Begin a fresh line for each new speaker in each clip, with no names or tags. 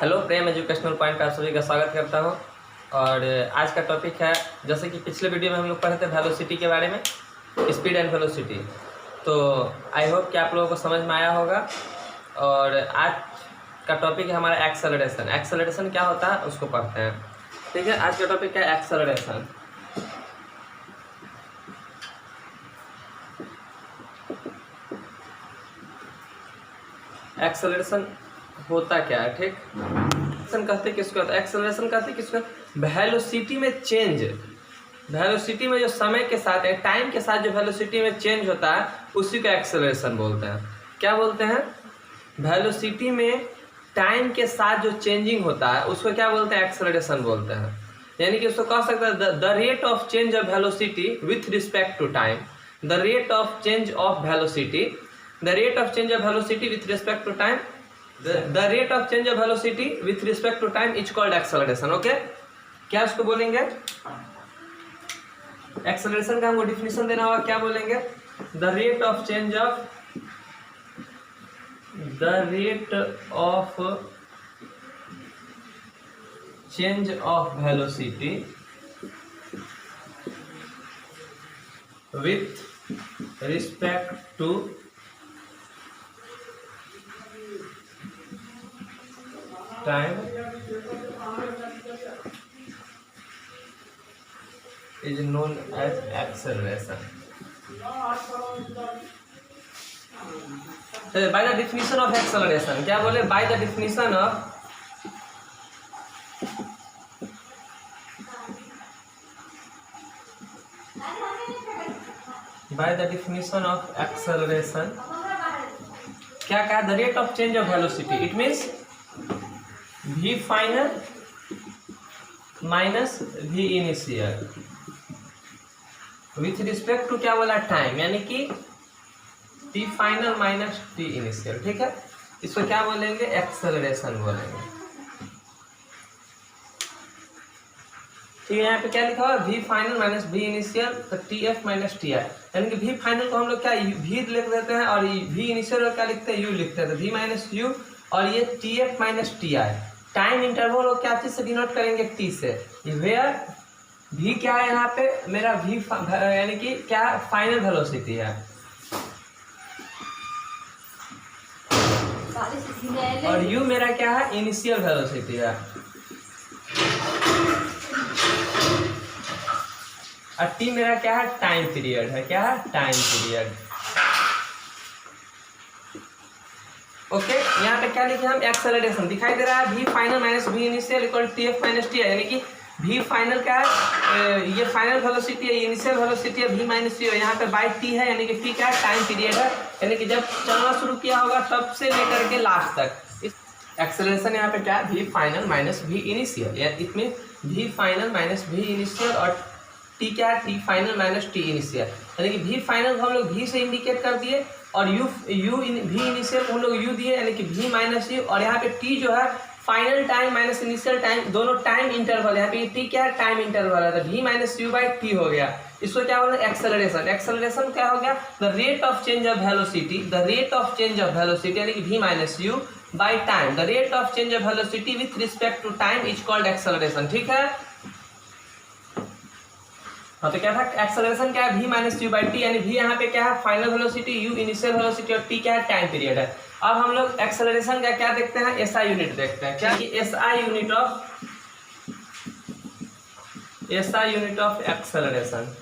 Hello प्रेम educational point पर सभी का स्वागत करता हूं। और आज का टॉपिक है, जैसे कि पिछले वीडियो में हम लोग पढ़े थे वेलोसिटी के बारे में, स्पीड एंड वेलोसिटी। तो आई होप कि आप लोगों को समझ में आया होगा। और आज का टॉपिक है हमारा एक्सेलरेशन। एक्सेलरेशन क्या होता है उसको पढ़ते हैं। ठीक है, आज का टॉपिक है एक्सेलरेशन। एक्सेलरेशन होता क्या है? ठीक, एक्सेलरेशन कहते किसको होता है? एक्सेलरेशन कहते किसको? वेलोसिटी में चेंज, वेलोसिटी में जो समय के साथ है, टाइम के साथ जो वेलोसिटी में चेंज होता है उसी को एक्सेलरेशन बोलते हैं। क्या बोलते हैं? वेलोसिटी में टाइम के साथ जो चेंजिंग होता है उसको क्या बोलते हैं? एक्सेलरेशन बोलते हैं। यानी कि उसको कह सकते हैं the rate of change of velocity with respect to time. The rate of change of velocity, the rate of change of velocity with respect to time, the rate of change of velocity with respect to time is called acceleration. Okay, क्या उसको बोलेंगे? Acceleration का हमको definition देना होगा। क्या बोलेंगे? the rate of change of velocity with respect to time is known as acceleration. By the definition of acceleration, क्या बोले? By the definition of acceleration क्या कहा? The rate of change of velocity. It means v final minus v initial with respect to क्या बोला? Time, यानी कि t final minus t initial. ठीक है, इसको क्या बोलेंगे? एक्सेलरेशन बोलेंगे। ठीक है, यहाँ पे क्या लिखा हुआ? v final minus v initial, तो tf माइनस ti, यानी कि v फाइनल को हम लोग क्या v लिख देते हैं और v इनिशियल को क्या लिखते हैं? u लिखते हैं। तो v माइनस u और ये tf minus ti। Time interval को क्या चीज से डिनोट करेंगे? t से। वेयर v क्या है यहाँ पे? मेरा v यानी कि क्या? फाइनल वेलोसिटी है। और u मेरा क्या है? इनिशियल वेलोसिटी है। और t मेरा क्या है? टाइम पीरियड है। क्या है? Time period. ओके, यहाँ पे क्या लिखे हम? एक्सेलरेशन दिखाई दे रहा है v final minus v initial equal to tf minus ti, यानी कि v फाइनल क्या है? ये फाइनल वेलोसिटी है, इनिशियल वेलोसिटी है v माइनस t, यहाँ पे बाई t है, यानी कि t क्या है? टाइम पीरियड है, यानी कि जब चलना शुरू किया होगा तब से लेकर के लास्ट तक। इस एक्सेलरेशन यहाँ पे क्या है? v final minus v initial, इसमें v final minus v initial और t क्या है? t final minus t initial, यानी कि v फाइनल को हम लोग v से इंडिकेट कर दिए और v इनिशियल को हम लोग u दिए, यानी कि v माइनस u, और यहाँ पे t जो है final time minus initial time, दोनों टाइम इंटरवल। यहाँ पे t क्या है? टाइम इंटरवल है, तो v माइनस u बाई t हो गया। इसको क्या बोलते हैं? एक्सेलरेशन। एक्सेलरेशन क्या हो गया? The rate of change of velocity, the rate of change of velocity यानी कि v माइनस u by time, the rate of change of velocity with respect to time is called acceleration. ठीक है, हाँ, तो क्या था? एक्सेलरेशन क्या है? v minus you by T, यानी v यहाँ पे क्या है? Final velocity, u initial velocity और t क्या है? टाइम पीरियड है। अब हम लोग एक्सेलरेशन का क्या देखते हैं? एसआई यूनिट देखते हैं। क्या? SI unit of acceleration.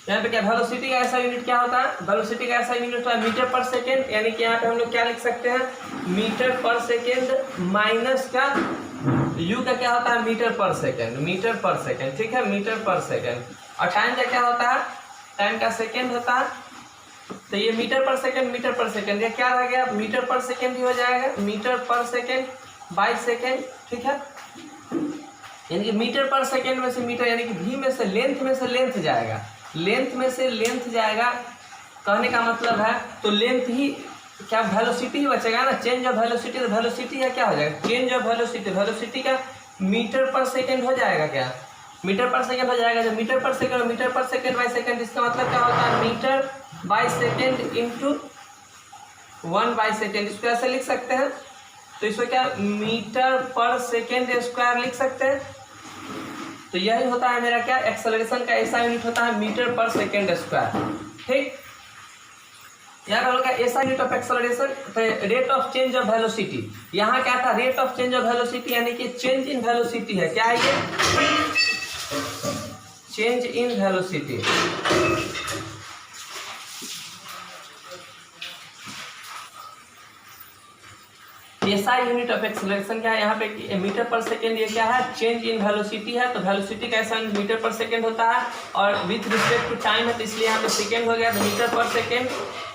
यहाँ पे क्या वेलोसिटी का ऐसा यूनिट क्या होता है? वेलोसिटी का ऐसा यूनिट होता है मीटर पर सेकेंड, यानी कि यहाँ पे हम लोग क्या लिख सकते हैं? मीटर पर सेकेंड माइनस क्या? u का क्या होता है? Metre per second, metre per second. ठीक है, मीटर पर सेकेंड। और टाइम का क्या होता है? टाइम का सेकेंड होता है। तो ये मीटर पर सेकेंड, ये क्या रह गया? मीटर पर सेकेंड ही हो जाएगा, metre per second by second. ठीक है, यानी कि मीटर पर सेकेंड में से मीटर, यानी कि v में से लेंथ जाएगा, लेंथ में से लेंथ जाएगा। कहने का मतलब है तो लेंथ ही क्या? वेलोसिटी ही बचेगा ना। चेंज ऑफ वेलोसिटी, तो वेलोसिटी है क्या हो जाएगा? चेंज ऑफ वेलोसिटी, वेलोसिटी का मीटर पर सेकेंड हो जाएगा। क्या? मीटर पर सेकेंड हो जाएगा। जब metre per second by second, इसका मतलब क्या होता है? Metre by second into 1 by second. इसको ऐसे लिख सकते हैं तो इसको क्या मीटर पर सेकेंड स्क्वायर लिख सकते हैं। तो यही होता है मेरा क्या एक्सेलरेशन का ऐसा यूनिट होता है मीटर पर सेकेंड स्क्वायर। ठीक, यहाँ पे ऐसा unit of acceleration rate of change of velocity. यहाँ क्या था rate of change of velocity यानी कि चेंज इन वेलोसिटी है। क्या है ये चेंज इन वेलोसिटी। ऐसा यूनिट ऑफ एक्सेलरेशन क्या है यहाँ पे मीटर पर सेकेंड। ये क्या है चेंज इन वेलोसिटी है। तो वेलोसिटी का ऐसा मीटर पर सेकेंड होता है और विथ रिस्पेक्ट टू टाइम है तो इसलिए यहाँ पे सेकेंड हो गया। तो metre per second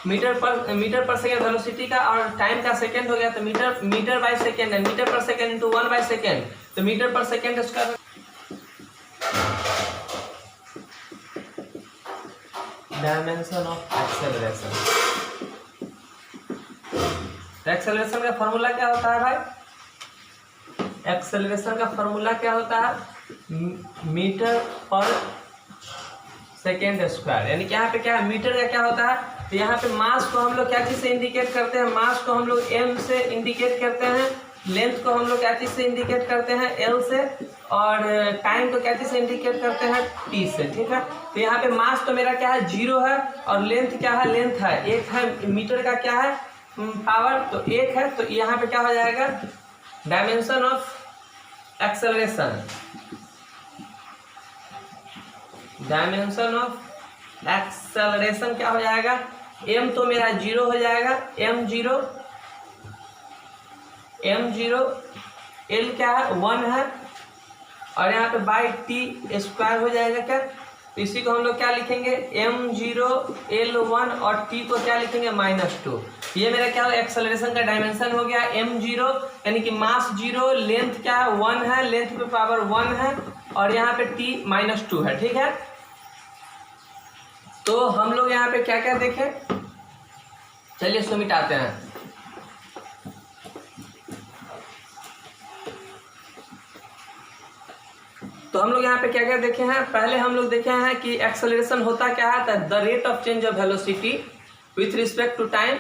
metre per second velocity का और टाइम का सेकेंड हो गया। तो मीटर बाय सेकेंड है। Metre per second into 1 by second तो metre per second square. Dimension of acceleration. Acceleration का फॉर्मूला क्या होता है भाई। एक्सेलरेशन का फॉर्मूला क्या होता है मीटर पर सेकेंड स्क्वायर। यानी कि यहाँ पे क्या है मीटर का क्या होता है। तो यहाँ पे मास को हम लोग क्या चीज से इंडिकेट करते हैं। मास को हम लोग m से इंडिकेट करते हैं। लेंथ को हम लोग क्या चीज से इंडिकेट करते हैं l से। और टाइम को क्या चीज से इंडिकेट करते हैं t से। ठीक है, तो यहाँ पे मास तो मेरा क्या है 0 है और लेंथ क्या है लेंथ है 1 है। मीटर का क्या है पावर तो 1 है। तो यहाँ पे क्या हो जाएगा dimension of acceleration. Dimension of acceleration क्या हो जाएगा m तो मेरा 0 हो जाएगा m0 l क्या है 1 है और यहाँ पे बाई t स्क्वायर हो जाएगा क्या। तो इसी को हम लोग क्या लिखेंगे m0 l1 और t को क्या लिखेंगे -2। ये मेरा क्या होगा एक्सेलरेशन का डायमेंशन हो गया m0 यानी कि मास 0 लेंथ क्या है 1 है लेंथ पे पावर 1 है और यहाँ पे t -2 है। ठीक है, तो हम लोग यहाँ पे क्या क्या देखें चलिए इसको मिटाते हैं। तो हम लोग यहाँ पे क्या क्या देखे हैं। पहले हम लोग देखे हैं कि एक्सेलरेशन होता क्या है the rate of change of velocity with respect to time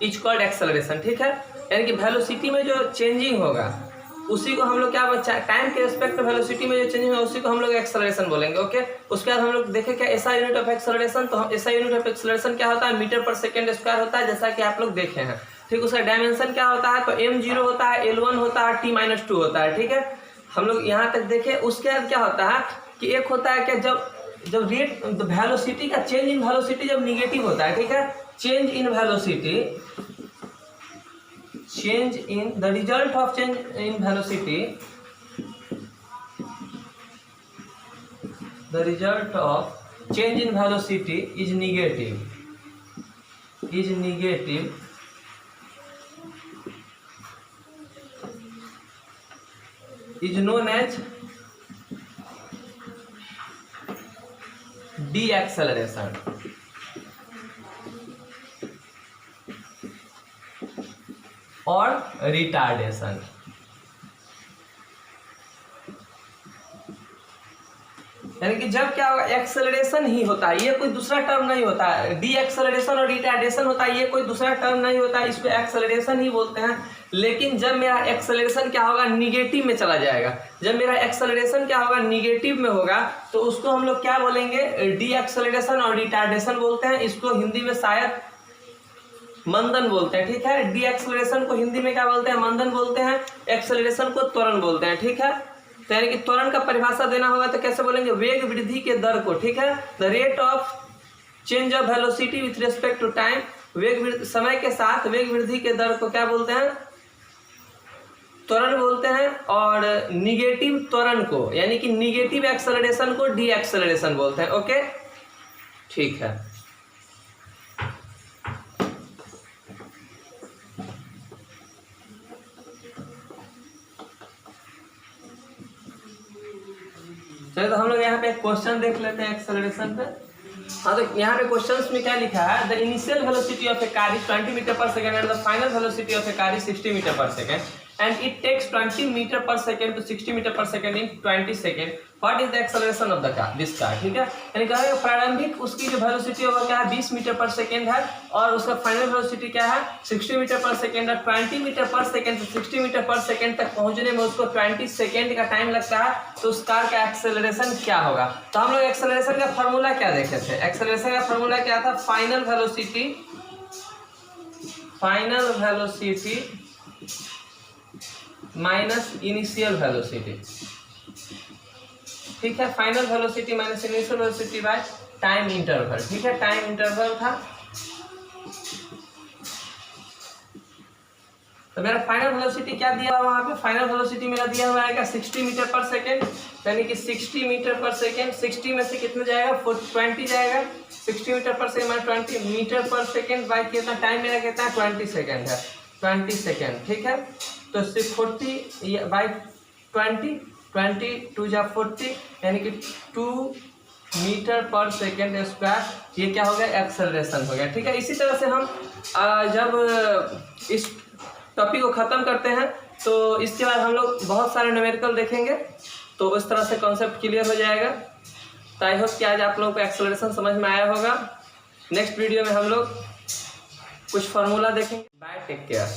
is called acceleration. ठीक है, यानी कि वेलोसिटी में जो चेंजिंग होगा उसी को हम लोग क्या टाइम के रिस्पेक्ट वेलोसिटी में जो चेंजिंग होगा उसी को हम लोग एक्सेलरेशन बोलेंगे। ओके, उसके बाद हम लोग देखें क्या ऐसा यूनिट ऑफ एक्सेलरेशन। तो ऐसा यूनिट ऑफ एक्सेलरेशन क्या होता है मीटर पर सेकेंड स्क्वायर होता है जैसा कि आप लोग देखे हैं। ठीक, उसका डायमेंशन क्या होता है तो m0 होता है l1 होता है t -2 होता है। ठीक है, हम लोग यहाँ तक देखें। उसके बाद क्या होता है कि एक होता है कि जब रेट वेलोसिटी का चेंज इन वेलोसिटी जब निगेटिव होता है। ठीक है, change in velocity change in the result of change in velocity the result of change in velocity is negative is known as deceleration और रिटार्डेशन। यानी कि जब क्या होगा एक्सेलरेशन ही होता है, ये कोई दूसरा टर्म नहीं होता है। डी एक्सेलरेशन और रिटार्डेशन होता है, ये कोई दूसरा टर्म नहीं होता है, इसको एक्सेलरेशन ही बोलते हैं। लेकिन जब मेरा एक्सेलरेशन क्या होगा निगेटिव में चला जाएगा, जब मेरा एक्सेलरेशन क्या होगा निगेटिव में होगा तो उसको हम लोग क्या बोलेंगे डी एक्सेलरेशन और रिटार्डेशन बोलते हैं। इसको हिंदी में शायद मंदन बोलते हैं। ठीक है, डी एक्सेलरेशन को हिंदी में क्या बोलते हैं मंदन बोलते हैं, एक्सेलरेशन को त्वरण बोलते हैं। ठीक है, तो यानी कि त्वरण का परिभाषा देना होगा तो कैसे बोलेंगे वेग वृद्धि के दर को। ठीक है, the rate of change of velocity with respect to time, वेग समय के साथ वेग वृद्धि के दर को क्या बोलते हैं त्वरण बोलते हैं। और निगेटिव त्वरण को यानी कि निगेटिव एक्सेलरेशन को डी एक्सेलरेशन बोलते हैं। ओके, ठीक है। चलिए तो हम लोग यहाँ पे एक क्वेश्चन देख लेते हैं एक्सेलरेशन पे। हाँ, तो यहाँ पे क्वेश्चंस में क्या लिखा है the initial velocity of a car is 20 metre per second and the final velocity of a car is 60 metre per second and it takes 20 meter per second to 60 meter per second in 20 second. What is the acceleration of the car? This car, ठीक है। यानी कहा प्रारंभिक उसकी जो velocity होगा क्या है 20 मीटर पर सेकेंड है और उसका फाइनल वेलोसिटी क्या है 60 मीटर पर सेकेंड है। 20 मीटर पर सेकेंड से 60 मीटर पर सेकेंड तक पहुंचने में उसको 20 सेकेंड का टाइम लगता है, तो उस कार का एक्सेलरेशन क्या होगा। तो हम लोग एक्सेलरेशन का फॉर्मूला क्या देखे थे? एक्सेलरेशन का फॉर्मूला क्या था? Final velocity minus initial velocity, ठीक है। Final velocity minus initial velocity by time interval, ठीक है। टाइम इंटरवल था, तो मेरा फाइनल वेलोसिटी क्या दिया हुआ वहां पे? फाइनल वेलोसिटी मेरा दिया हुआ है 60 मीटर पर सेकेंड, यानी कि 60 मीटर पर सेकेंड। 60 में से कितना जाएगा? 20 जाएगा। 60 metre per second 20 metre per second by कितना टाइम मेरा कितना है? 20 सेकेंड है, 20 सेकेंड, ठीक है। तो 40 बाई 20 2 जा 40 यानी कि 2 मीटर पर सेकेंड स्क्वायर। ये क्या हो गया? एक्सेलरेशन हो गया, ठीक है। इसी तरह से हम जब इस टॉपिक को ख़त्म करते हैं तो इसके बाद हम लोग बहुत सारे न्यूमेरिकल देखेंगे, तो उस तरह से कॉन्सेप्ट क्लियर हो जाएगा। तो आई होप कि आज आप लोगों को एक्सेलरेशन समझ में आया होगा। नेक्स्ट वीडियो में हम लोग कुछ फार्मूला देखेंगे। Bye, take care.